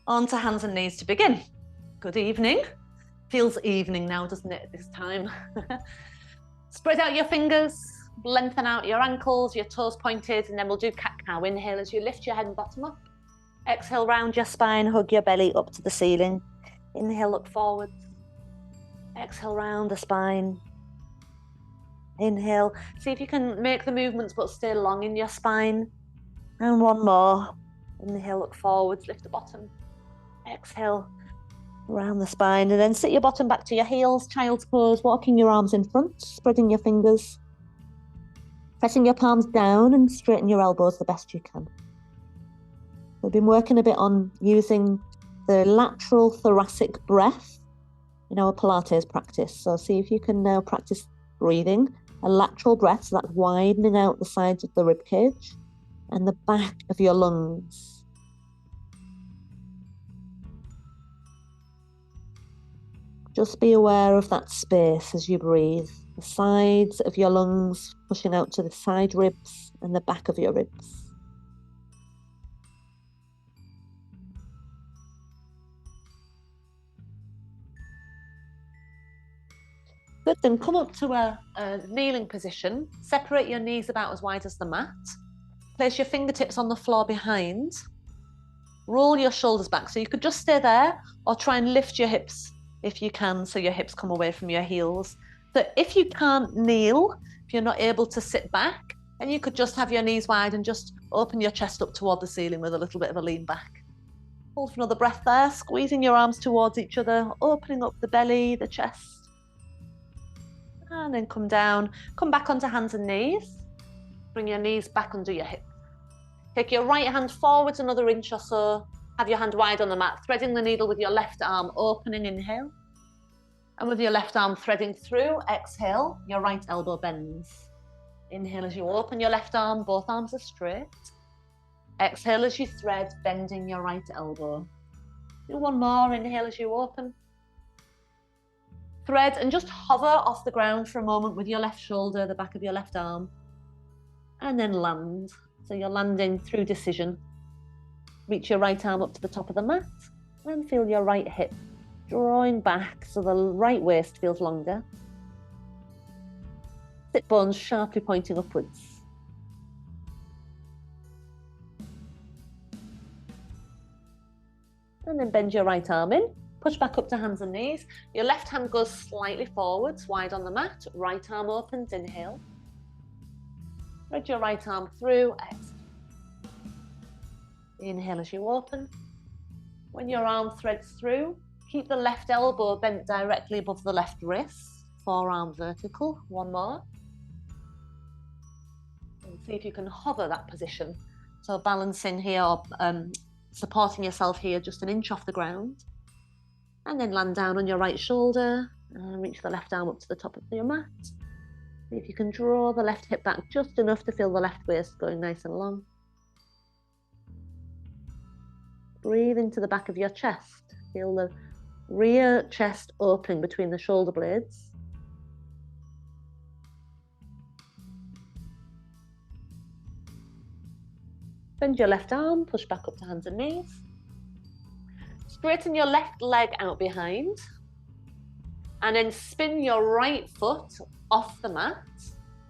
On to hands and knees to begin. Good evening. Feels evening now, doesn't it, at this time? Spread out your fingers, lengthen out your ankles, your toes pointed, and then we'll do cat-cow. Inhale as you lift your head and bottom up. Exhale, round your spine, hug your belly up to the ceiling. Inhale, look forward. Exhale, round the spine. Inhale, see if you can make the movements but stay long in your spine. And one more. Inhale, look forwards, lift the bottom. Exhale, around the spine, and then sit your bottom back to your heels, child's pose, walking your arms in front, spreading your fingers, pressing your palms down and straighten your elbows the best you can. We've been working a bit on using the lateral thoracic breath in our Pilates practice. So see if you can now practice breathing a lateral breath, so that's widening out the sides of the rib cage and the back of your lungs. Just be aware of that space as you breathe. The sides of your lungs pushing out to the side ribs and the back of your ribs. Good, then come up to a kneeling position. Separate your knees about as wide as the mat. Place your fingertips on the floor behind. Roll your shoulders back. So you could just stay there or try and lift your hips if you can, so your hips come away from your heels. So if you can't kneel, if you're not able to sit back, then you could just have your knees wide and just open your chest up toward the ceiling with a little bit of a lean back. Hold for another breath there, squeezing your arms towards each other, opening up the belly, the chest. And then come down, come back onto hands and knees. Bring your knees back under your hips. Take your right hand forwards another inch or so. Have your hand wide on the mat, threading the needle with your left arm, opening, inhale. And with your left arm threading through, exhale, your right elbow bends. Inhale as you open your left arm, both arms are straight. Exhale as you thread, bending your right elbow. Do one more, inhale as you open. Thread and just hover off the ground for a moment with your left shoulder, the back of your left arm. And then land. So you're landing through decision. Reach your right arm up to the top of the mat and feel your right hip drawing back so the right waist feels longer. Sit bones sharply pointing upwards. And then bend your right arm in, push back up to hands and knees. Your left hand goes slightly forwards, wide on the mat, right arm opens, inhale. Thread your right arm through, exhale. Inhale as you open. When your arm threads through, keep the left elbow bent directly above the left wrist, forearm vertical. One more. And see if you can hover that position. So balancing here, or supporting yourself here just an inch off the ground. And then land down on your right shoulder and reach the left arm up to the top of your mat. See if you can draw the left hip back just enough to feel the left waist going nice and long. Breathe into the back of your chest. Feel the rear chest opening between the shoulder blades. Bend your left arm, push back up to hands and knees. Straighten your left leg out behind. And then spin your right foot off the mat.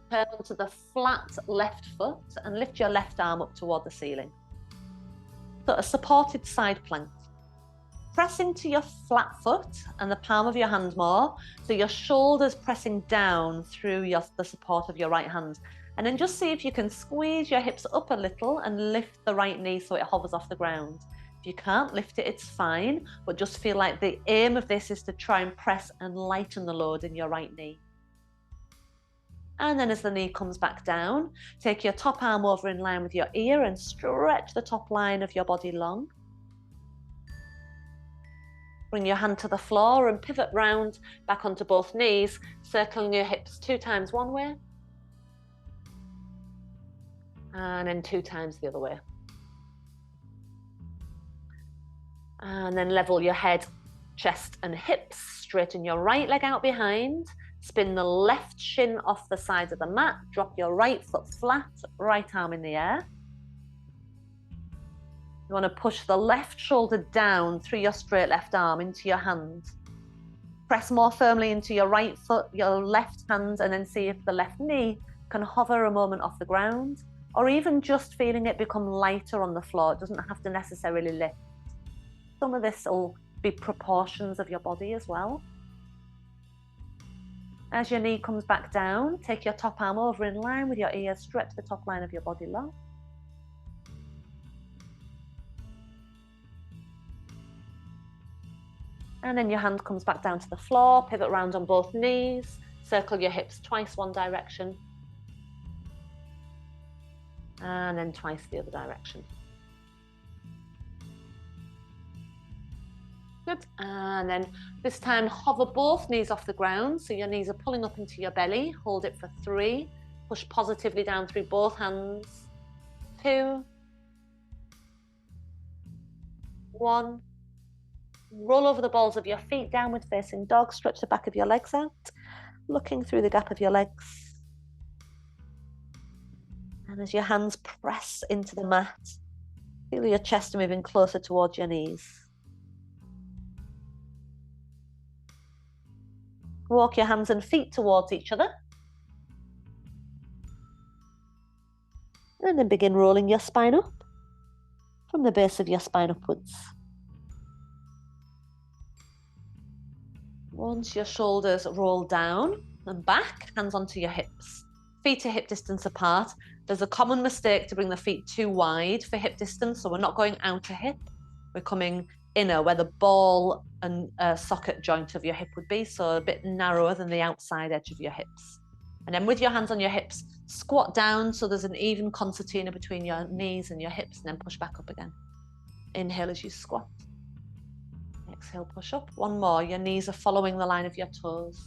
Turn onto the flat left foot and lift your left arm up toward the ceiling. So a supported side plank. Press into your flat foot and the palm of your hand more, so your shoulders pressing down through the support of your right hand. And then just see if you can squeeze your hips up a little and lift the right knee so it hovers off the ground. If you can't lift it, it's fine, but just feel like the aim of this is to try and press and lighten the load in your right knee. And then as the knee comes back down, take your top arm over in line with your ear and stretch the top line of your body long. Bring your hand to the floor and pivot round back onto both knees, circling your hips 2 times one way. And then 2 times the other way. And then level your head, chest and hips. Straighten your right leg out behind. Spin the left shin off the side of the mat. Drop your right foot flat, right arm in the air. You want to push the left shoulder down through your straight left arm into your hand. Press more firmly into your right foot, your left hand, and then see if the left knee can hover a moment off the ground, or even just feeling it become lighter on the floor. It doesn't have to necessarily lift. Some of this will be proportions of your body as well. As your knee comes back down, take your top arm over in line with your ears, stretch the top line of your body long. And then your hand comes back down to the floor, pivot around on both knees, circle your hips twice one direction, and then twice the other direction. Good. And then this time hover both knees off the ground, so your knees are pulling up into your belly. Hold it for 3. Push positively down through both hands. 2. 1. Roll over the balls of your feet, downward facing dog. Stretch the back of your legs out, looking through the gap of your legs. And as your hands press into the mat, feel your chest moving closer towards your knees. Walk your hands and feet towards each other. And then begin rolling your spine up from the base of your spine upwards. Once your shoulders roll down and back, hands onto your hips. Feet are hip distance apart. There's a common mistake to bring the feet too wide for hip distance, so we're not going outer hip. We're coming inner, where the ball and socket joint of your hip would be, so a bit narrower than the outside edge of your hips. And then with your hands on your hips, squat down so there's an even concertina between your knees and your hips, and then push back up again. Inhale as you squat. Exhale, push up. One more. Your knees are following the line of your toes.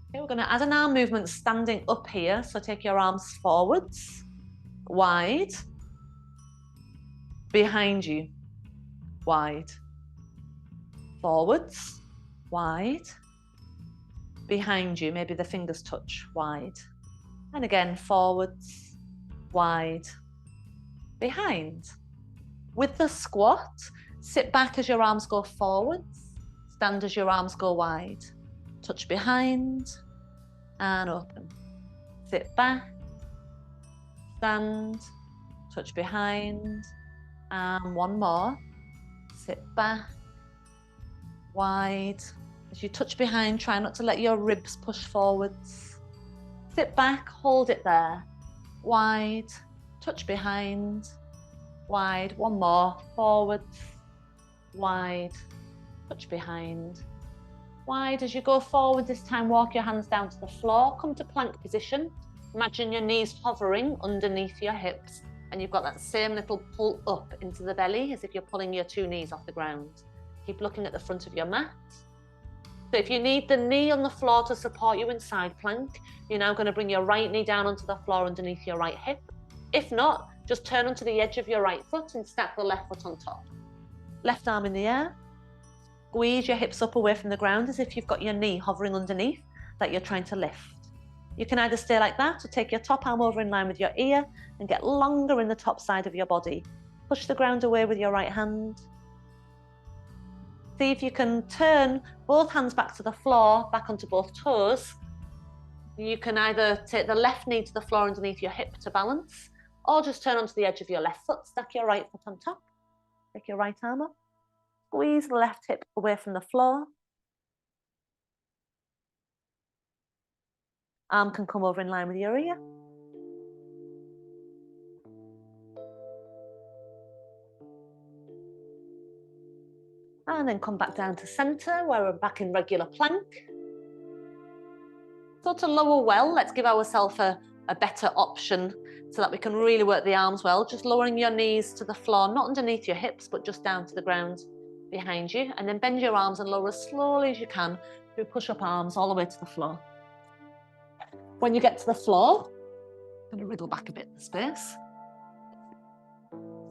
Okay, we're going to add an arm movement standing up here. So take your arms forwards, wide, behind you, wide, forwards, wide, behind you. Maybe the fingers touch, wide. And again, forwards, wide, behind. With the squat, sit back as your arms go forwards, stand as your arms go wide, touch behind and open. Sit back, stand, touch behind, and one more. Sit back, wide. As you touch behind, try not to let your ribs push forwards. Sit back, hold it there, wide, touch behind, wide. One more, forwards, wide, touch behind, wide. As you go forward this time, walk your hands down to the floor, come to plank position. Imagine your knees hovering underneath your hips, and you've got that same little pull up into the belly as if you're pulling your 2 knees off the ground. Keep looking at the front of your mat. So if you need the knee on the floor to support you in side plank, you're now going to bring your right knee down onto the floor underneath your right hip. If not, just turn onto the edge of your right foot and stack the left foot on top. Left arm in the air. Squeeze your hips up away from the ground as if you've got your knee hovering underneath that you're trying to lift. You can either stay like that or take your top arm over in line with your ear and get longer in the top side of your body. Push the ground away with your right hand. See if you can turn both hands back to the floor, back onto both toes. You can either take the left knee to the floor underneath your hip to balance, or just turn onto the edge of your left foot, stack your right foot on top, take your right arm up, squeeze the left hip away from the floor. Arm can come over in line with your ear. And then come back down to center where we're back in regular plank. So to lower well, let's give ourselves a better option so that we can really work the arms well. Just lowering your knees to the floor, not underneath your hips, but just down to the ground behind you. And then bend your arms and lower as slowly as you can through push-up arms all the way to the floor. When you get to the floor, I'm going to wriggle back a bit in the space.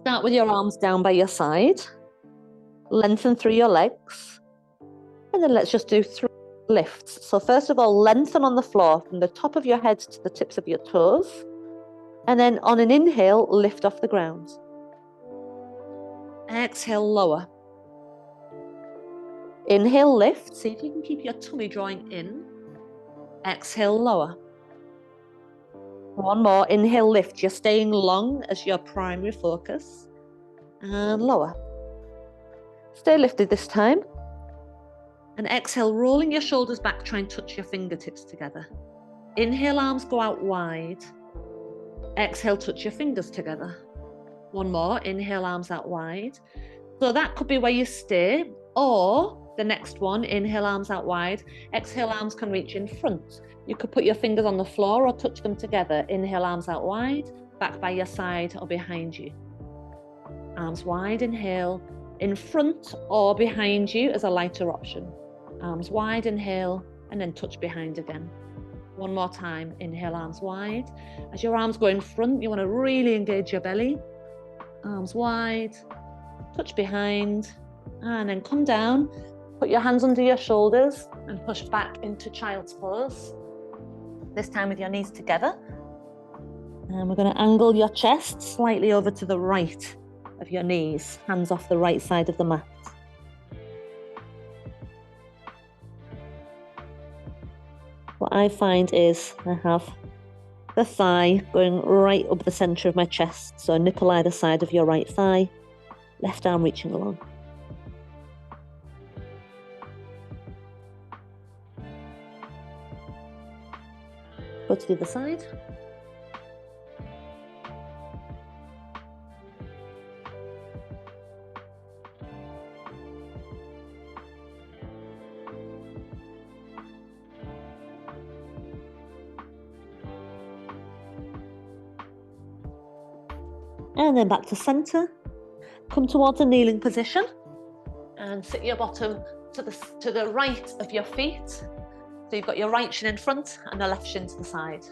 Start with your arms down by your side. Lengthen through your legs. And then let's just do 3 lifts. So first of all, lengthen on the floor from the top of your head to the tips of your toes. And then on an inhale, lift off the ground. Exhale, lower. Inhale, lift. See if you can keep your tummy drawing in. Exhale, lower. One more. Inhale, lift. You're staying long as your primary focus. And lower. Stay lifted this time. And exhale, rolling your shoulders back. Try and touch your fingertips together. Inhale, arms go out wide. Exhale, touch your fingers together. One more. Inhale, arms out wide. So that could be where you stay. Or the next one, inhale, arms out wide. Exhale, arms can reach in front. You could put your fingers on the floor or touch them together. Inhale, arms out wide, back by your side or behind you. Arms wide, inhale, in front or behind you as a lighter option. Arms wide, inhale, and then touch behind again. One more time, inhale, arms wide. As your arms go in front, you want to really engage your belly. Arms wide, touch behind, and then come down. Put your hands under your shoulders and push back into child's pose. This time with your knees together. And we're going to angle your chest slightly over to the right of your knees, hands off the right side of the mat. What I find is I have the thigh going right up the centre of my chest, so a nipple either side of your right thigh, left arm reaching along. Go to the other side. And then back to centre. Come towards a kneeling position and sit your bottom to the right of your feet. So you've got your right shin in front and the left shin to the side.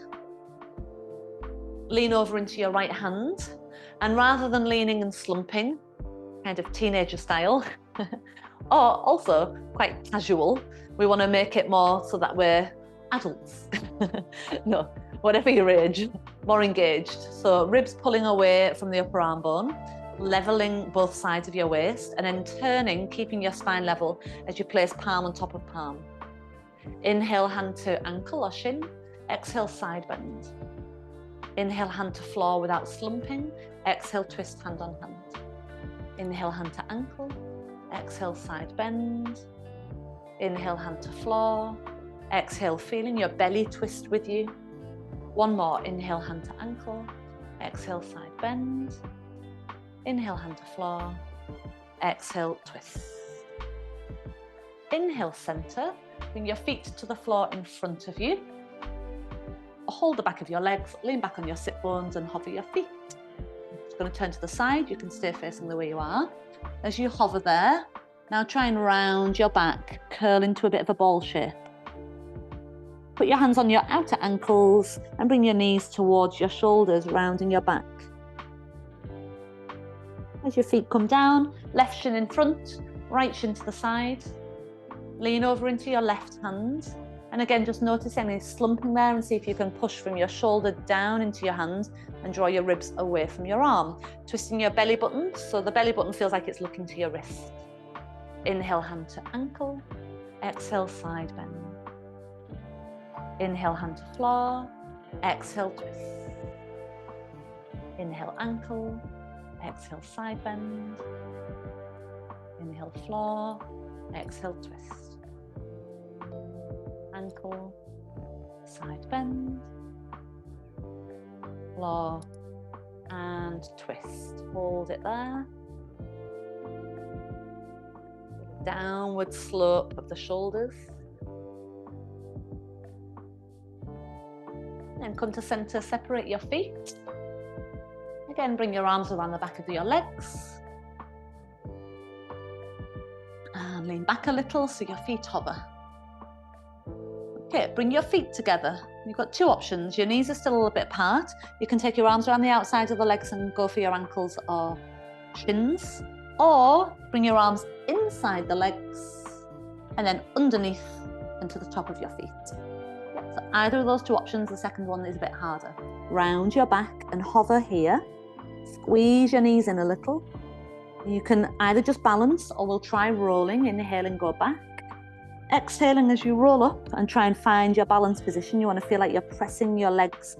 Lean over into your right hand, and rather than leaning and slumping, kind of teenager style, or also quite casual, we want to make it more so that we're adults. No, whatever your age, more engaged. So ribs pulling away from the upper arm bone, leveling both sides of your waist, and then turning, keeping your spine level as you place palm on top of palm. Inhale, hand to ankle or shin. Exhale, side bend. Inhale, hand to floor without slumping. Exhale, twist hand on hand. Inhale, hand to ankle. Exhale, side bend. Inhale, hand to floor. Exhale, feeling your belly twist with you. One more. Inhale, hand to ankle. Exhale, side bend. Inhale, hand to floor. Exhale, twist. Inhale, center. Bring your feet to the floor in front of you. Hold the back of your legs, lean back on your sit bones and hover your feet. Just going to turn to the side. You can stay facing the way you are. As you hover there, now try and round your back, curl into a bit of a ball shape. Put your hands on your outer ankles and bring your knees towards your shoulders, rounding your back. As your feet come down, left shin in front, right shin to the side. Lean over into your left hand. And again, just notice any slumping there and see if you can push from your shoulder down into your hand and draw your ribs away from your arm. Twisting your belly button, so the belly button feels like it's looking to your wrist. Inhale, hand to ankle. Exhale, side bend. Inhale, hand to floor. Exhale, twist. Inhale, ankle. Exhale, side bend. Inhale, floor. Exhale, twist. Ankle, side bend, floor, and twist. Hold it there. Downward slope of the shoulders. And come to center, separate your feet. Again, bring your arms around the back of your legs. And lean back a little so your feet hover. Okay, bring your feet together. You've got two options. Your knees are still a little bit apart. You can take your arms around the outside of the legs and go for your ankles or shins. Or bring your arms inside the legs and then underneath and to the top of your feet. Yeah, so either of those two options, the second one is a bit harder. Round your back and hover here. Squeeze your knees in a little. You can either just balance, or we'll try rolling. Inhale and go back. Exhaling as you roll up and try and find your balance position. You want to feel like you're pressing your legs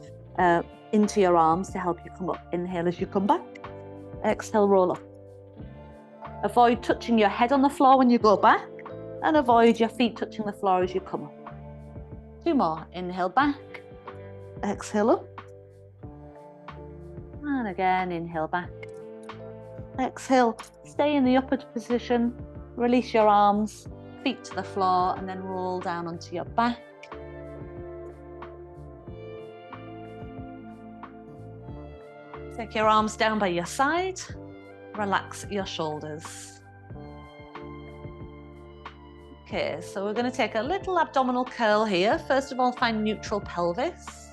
into your arms to help you come up. Inhale as you come back. Exhale, roll up. Avoid touching your head on the floor when you go back, and avoid your feet touching the floor as you come up. 2 more. Inhale back. Exhale up. And again, inhale back. Exhale. Stay in the upward position. Release your arms, feet to the floor, and then roll down onto your back. Take your arms down by your side. Relax your shoulders. Okay, so we're going to take a little abdominal curl here. First of all, find neutral pelvis.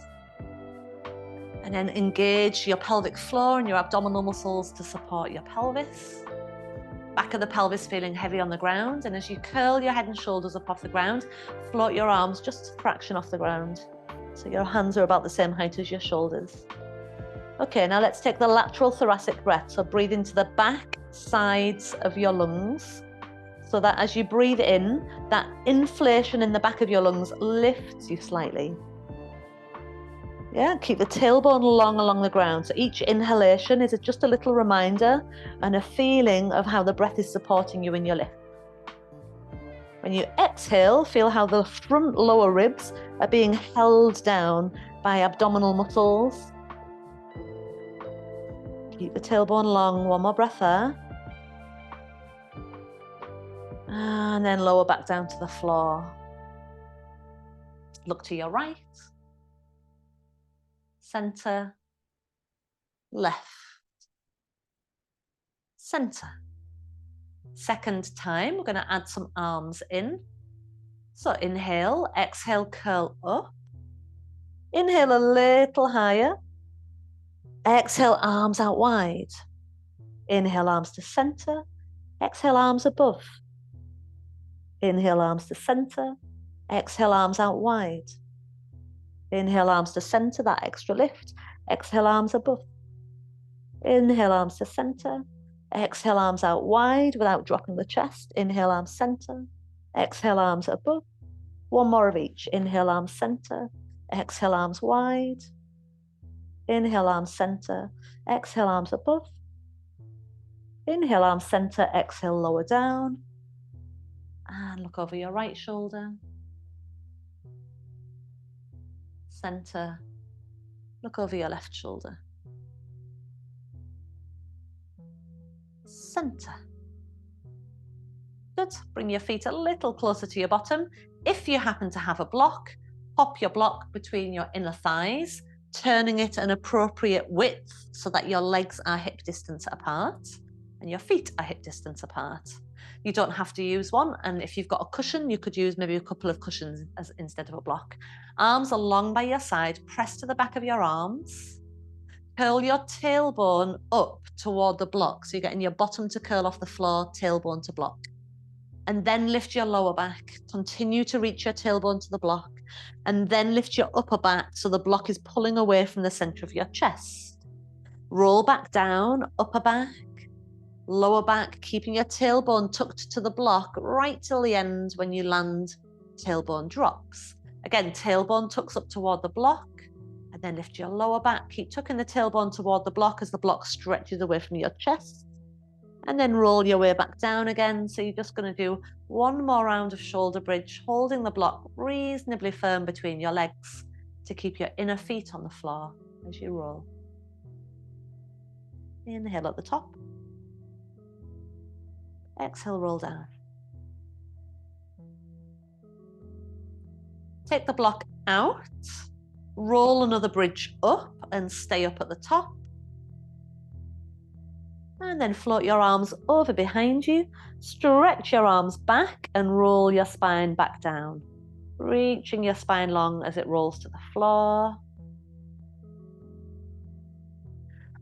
And then engage your pelvic floor and your abdominal muscles to support your pelvis. Back of the pelvis feeling heavy on the ground. And as you curl your head and shoulders up off the ground, float your arms just a fraction off the ground. So your hands are about the same height as your shoulders. Okay, now let's take the lateral thoracic breath. So breathe into the back sides of your lungs, so that as you breathe in, that inflation in the back of your lungs lifts you slightly. Yeah, keep the tailbone long along the ground. So each inhalation is just a little reminder and a feeling of how the breath is supporting you in your lift. When you exhale, feel how the front lower ribs are being held down by abdominal muscles. Keep the tailbone long. 1 more breath there. And then lower back down to the floor. Look to your right. Center. Left. Center. Second time, we're going to add some arms in. So inhale, exhale, curl up. Inhale a little higher. Exhale, arms out wide. Inhale, arms to center. Exhale, arms above. Inhale, arms to center. Exhale, arms out wide. Inhale, arms to center, that extra lift. Exhale, arms above. Inhale, arms to center. Exhale, arms out wide without dropping the chest. Inhale, arms center. Exhale, arms above. 1 more of each. Inhale, arms center. Exhale, arms wide. Inhale, arms center. Exhale, arms above. Inhale, arms center. Exhale, lower down. And look over your right shoulder. Center. Look over your left shoulder. Center. Good. Bring your feet a little closer to your bottom. If you happen to have a block, pop your block between your inner thighs, turning it an appropriate width so that your legs are hip distance apart and your feet are hip distance apart. You don't have to use one, and if you've got a cushion, you could use maybe a couple of cushions instead of a block. Arms along by your side, press to the back of your arms. Curl your tailbone up toward the block, so you're getting your bottom to curl off the floor, tailbone to block. And then lift your lower back. Continue to reach your tailbone to the block, and then lift your upper back so the block is pulling away from the center of your chest. Roll back down, upper back, lower back, keeping your tailbone tucked to the block right till the end. When you land, tailbone drops. Again, tailbone tucks up toward the block, and then lift your lower back. Keep tucking the tailbone toward the block as the block stretches away from your chest. And then roll your way back down again. So you're just going to do 1 more round of shoulder bridge, holding the block reasonably firm between your legs to keep your inner feet on the floor as you roll. Inhale at the top. Exhale, roll down. Take the block out, roll another bridge up and stay up at the top. And then float your arms over behind you, stretch your arms back and roll your spine back down, reaching your spine long as it rolls to the floor.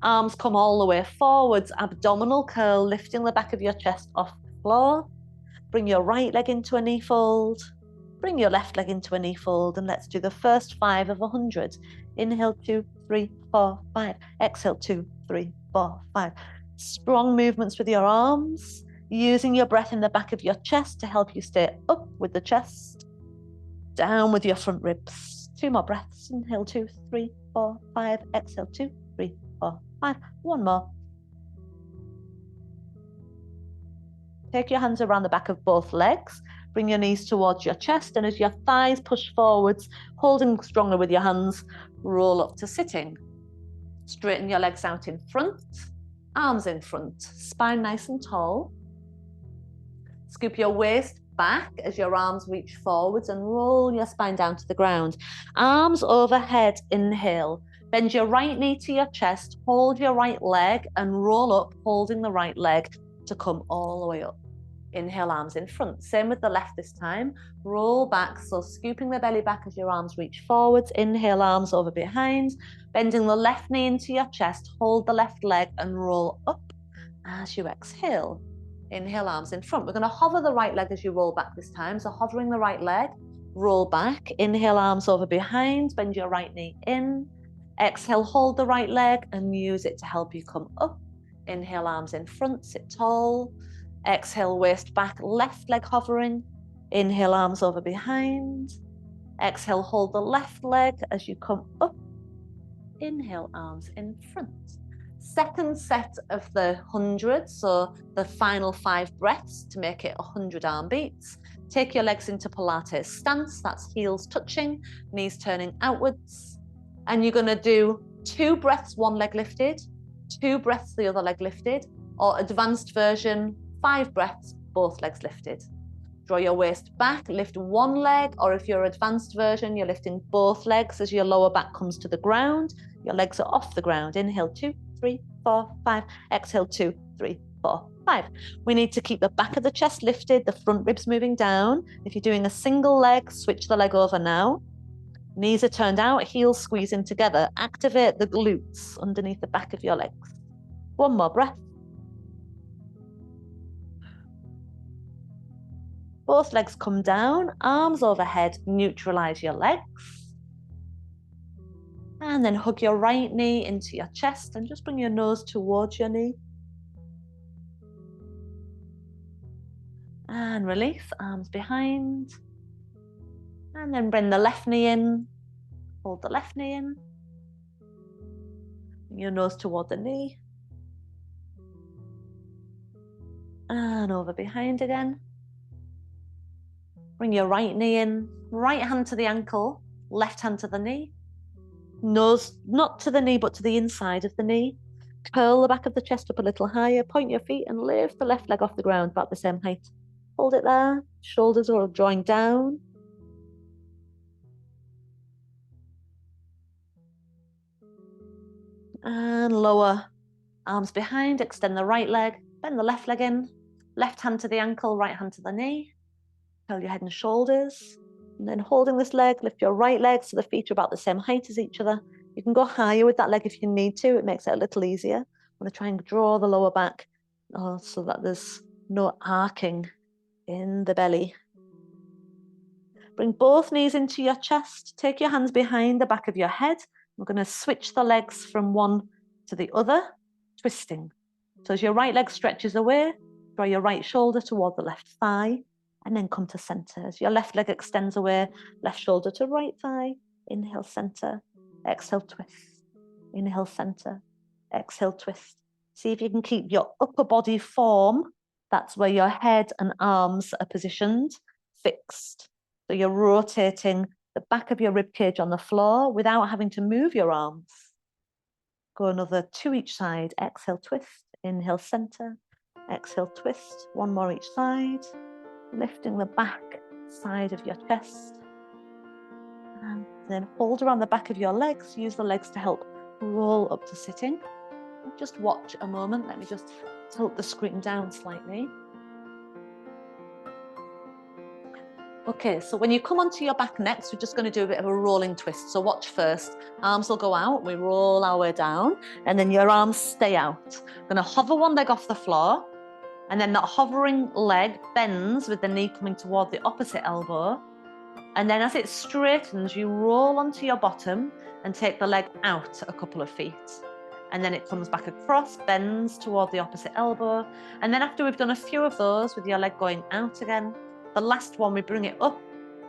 Arms come all the way forwards, abdominal curl, lifting the back of your chest off the floor. Bring your right leg into a knee fold. Bring your left leg into a knee fold, and let's do the first 5 of 100. Inhale, 2, 3, 4, 5. Exhale, 2, 3, 4, 5. Strong movements with your arms, using your breath in the back of your chest to help you stay up with the chest, down with your front ribs. 2 more breaths. Inhale, 2, 3, 4, 5. Exhale, 2, 3, 4, 5. 1 more. Take your hands around the back of both legs. Bring your knees towards your chest, and as your thighs push forwards, holding strongly with your hands, roll up to sitting. Straighten your legs out in front, arms in front, spine nice and tall. Scoop your waist back as your arms reach forwards and roll your spine down to the ground. Arms overhead, inhale. Bend your right knee to your chest, hold your right leg and roll up, holding the right leg to come all the way up. Inhale, arms in front. Same with the left this time. Roll back, so scooping the belly back as your arms reach forwards. Inhale, arms over behind. Bending the left knee into your chest, hold the left leg and roll up as you exhale. Inhale, arms in front. We're going to hover the right leg as you roll back this time. So hovering the right leg, roll back. Inhale, arms over behind. Bend your right knee in. Exhale, hold the right leg and use it to help you come up. Inhale, arms in front, sit tall. Exhale, waist back, left leg hovering. Inhale, arms over behind. Exhale, hold the left leg as you come up. Inhale, arms in front. Second set of the 100, so the final 5 breaths to make it 100 arm beats. Take your legs into Pilates stance, that's heels touching, knees turning outwards. And you're going to do 2 breaths, 1 leg lifted, 2 breaths, the other leg lifted, or advanced version, 5 breaths, both legs lifted. Draw your waist back, lift 1 leg, or if you're advanced version, you're lifting both legs as your lower back comes to the ground. Your legs are off the ground. Inhale, 2, 3, 4, 5. Exhale, 2, 3, 4, 5. We need to keep the back of the chest lifted, the front ribs moving down. If you're doing a single leg, switch the leg over now. Knees are turned out, heels squeezing together. Activate the glutes underneath the back of your legs. 1 more breath. Both legs come down, arms overhead, neutralize your legs. And then hug your right knee into your chest and just bring your nose towards your knee. And release, arms behind. And then bring the left knee in, hold the left knee in. Bring your nose toward the knee. And over behind again. Bring your right knee in, right hand to the ankle, left hand to the knee. Nose not to the knee, but to the inside of the knee. Curl the back of the chest up a little higher, point your feet and lift the left leg off the ground, about the same height. Hold it there, shoulders are drawing down. And lower, arms behind, extend the right leg, bend the left leg in, left hand to the ankle, right hand to the knee. Curl your head and shoulders. And then holding this leg, lift your right leg so the feet are about the same height as each other. You can go higher with that leg if you need to. It makes it a little easier. I'm going to try and draw the lower back so that there's no arcing in the belly. Bring both knees into your chest. Take your hands behind the back of your head. We're going to switch the legs from one to the other, twisting. So as your right leg stretches away, draw your right shoulder toward the left thigh. And then come to center. As your left leg extends away, left shoulder to right thigh. Inhale, center. Exhale, twist. Inhale, center. Exhale, twist. See if you can keep your upper body form. That's where your head and arms are positioned, fixed. So you're rotating the back of your rib cage on the floor without having to move your arms. Go another 2 each side. Exhale, twist. Inhale, center. Exhale, twist. 1 more each side. Lifting the back side of your chest. And then hold around the back of your legs. Use the legs to help roll up to sitting. Just watch a moment. Let me just tilt the screen down slightly. Okay, so when you come onto your back next, we're just going to do a bit of a rolling twist. So watch first. Arms will go out. We roll our way down. And then your arms stay out. We're going to hover 1 leg off the floor. And then that hovering leg bends with the knee coming toward the opposite elbow. And then as it straightens, you roll onto your bottom and take the leg out a couple of feet. and then it comes back across, bends toward the opposite elbow. And then after we've done a few of those with your leg going out again, the last one, we bring it up,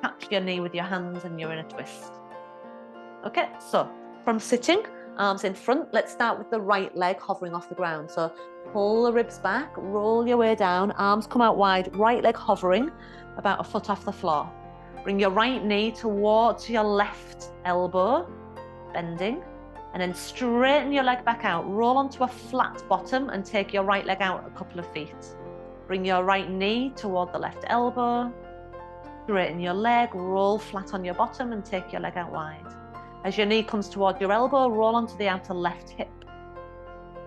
catch your knee with your hands, and you're in a twist. Okay, so from sitting, arms in front, let's start with the right leg hovering off the ground. So pull the ribs back, roll your way down, arms come out wide, right leg hovering about a foot off the floor. Bring your right knee towards your left elbow, bending, and then straighten your leg back out. Roll onto a flat bottom and take your right leg out a couple of feet. Bring your right knee toward the left elbow, straighten your leg, roll flat on your bottom and take your leg out wide. As your knee comes toward your elbow, roll onto the outer left hip,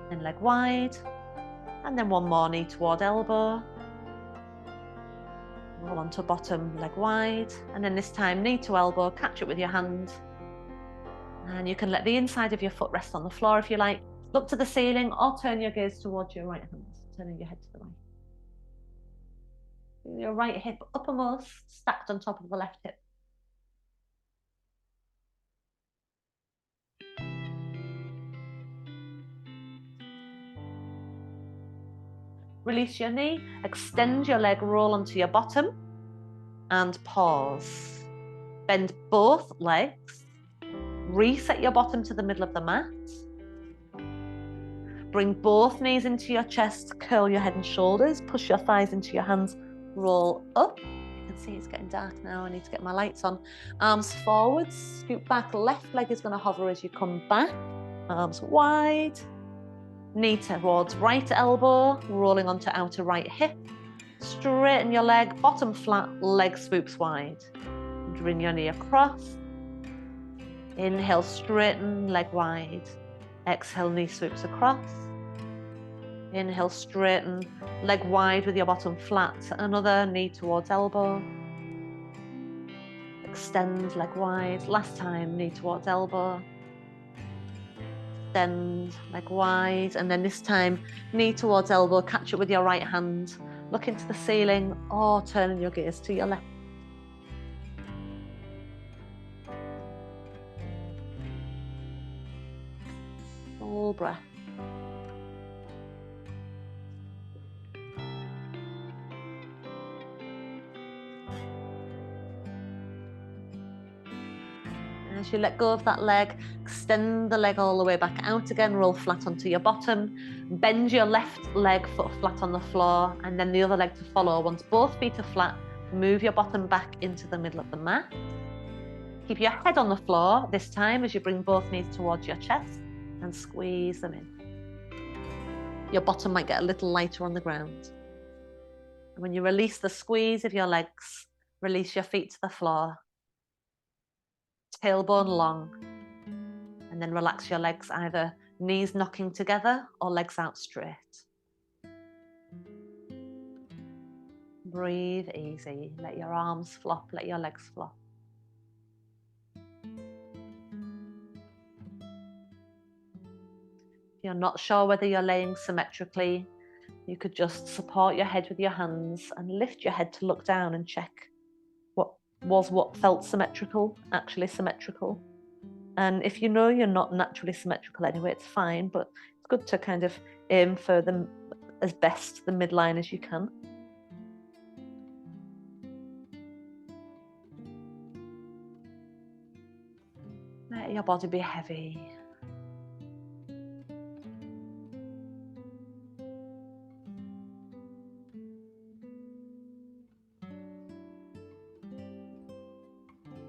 then leg wide, and then one more, knee toward elbow, roll onto bottom, leg wide, and then this time knee to elbow, catch it with your hand. And you can let the inside of your foot rest on the floor if you like. Look to the ceiling or turn your gaze towards your right hand, turning your head to the right. Your right hip uppermost, stacked on top of the left hip. Release your knee, extend your leg, roll onto your bottom, and pause. Bend both legs, reset your bottom to the middle of the mat. Bring both knees into your chest, curl your head and shoulders, push your thighs into your hands, roll up. You can see it's getting dark now, I need to get my lights on. Arms forwards, scoot back, left leg is going to hover as you come back. Arms wide, knee towards right elbow, rolling onto outer right hip. Straighten your leg, bottom flat, leg swoops wide. Bring your knee across. Inhale, straighten, leg wide. Exhale, knee swoops across. Inhale, straighten, leg wide with your bottom flat. Another, knee towards elbow. Extend, leg wide. Last time, knee towards elbow. Extend, leg wide. And then this time, knee towards elbow. Catch it with your right hand. Look into the ceiling or turn your gaze to your left. Full breath. As you let go of that leg, extend the leg all the way back out again, roll flat onto your bottom, bend your left leg foot flat on the floor, and then the other leg to follow. Once both feet are flat, move your bottom back into the middle of the mat. Keep your head on the floor this time as you bring both knees towards your chest and squeeze them in. Your bottom might get a little lighter on the ground. And when you release the squeeze of your legs, release your feet to the floor. Tailbone long, and then relax your legs, either knees knocking together or legs out straight. Breathe easy, let your arms flop, let your legs flop. If you're not sure whether you're laying symmetrically, you could just support your head with your hands and lift your head to look down and check what felt symmetrical, actually symmetrical. And if you know you're not naturally symmetrical anyway, it's fine, but it's good to kind of aim for them as best the midline as you can. Let your body be heavy.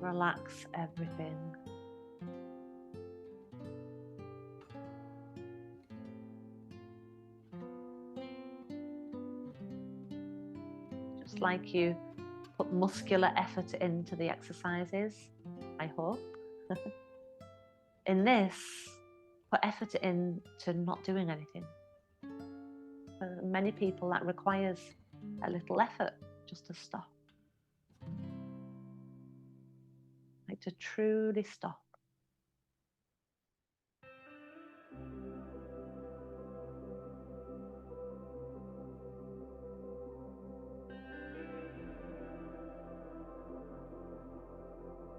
Relax everything. Just like you put muscular effort into the exercises, I hope. In this, put effort into not doing anything. For many people, that requires a little effort just to stop. Like to truly stop.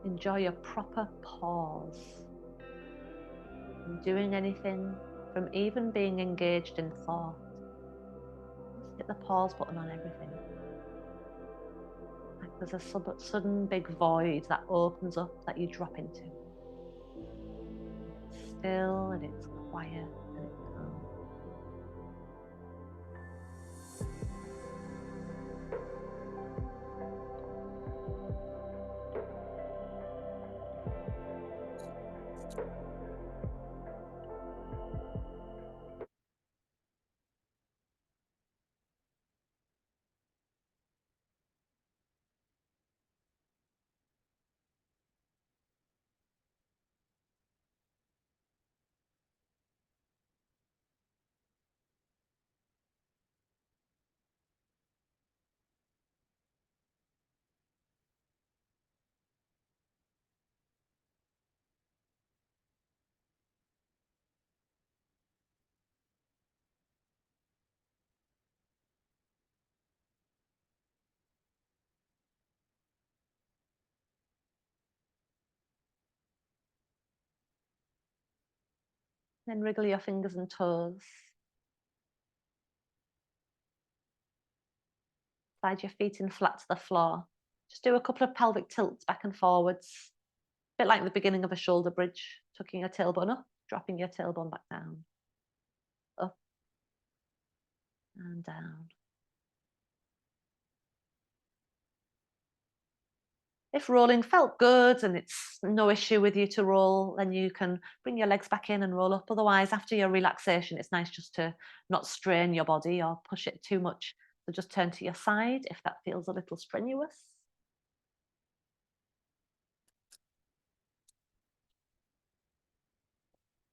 Enjoy a proper pause. From doing anything, from even being engaged in thought. Hit the pause button on everything. Like there's a sudden big void that opens up that you drop into. It's still and it's quiet and it's calm. Then wriggle your fingers and toes. Slide your feet in flat to the floor. Just do a couple of pelvic tilts back and forwards. A bit like the beginning of a shoulder bridge, tucking your tailbone up, dropping your tailbone back down. Up and down. If rolling felt good and it's no issue with you to roll, then you can bring your legs back in and roll up. Otherwise, after your relaxation, it's nice just to not strain your body or push it too much. So just turn to your side if that feels a little strenuous.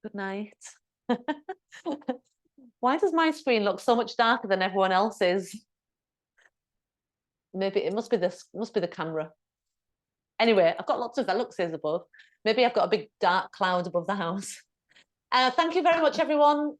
Good night. Why does my screen look so much darker than everyone else's? Maybe it must be the camera. Anyway, I've got lots of Veluxes above. Maybe I've got a big dark cloud above the house. Thank you very much, everyone.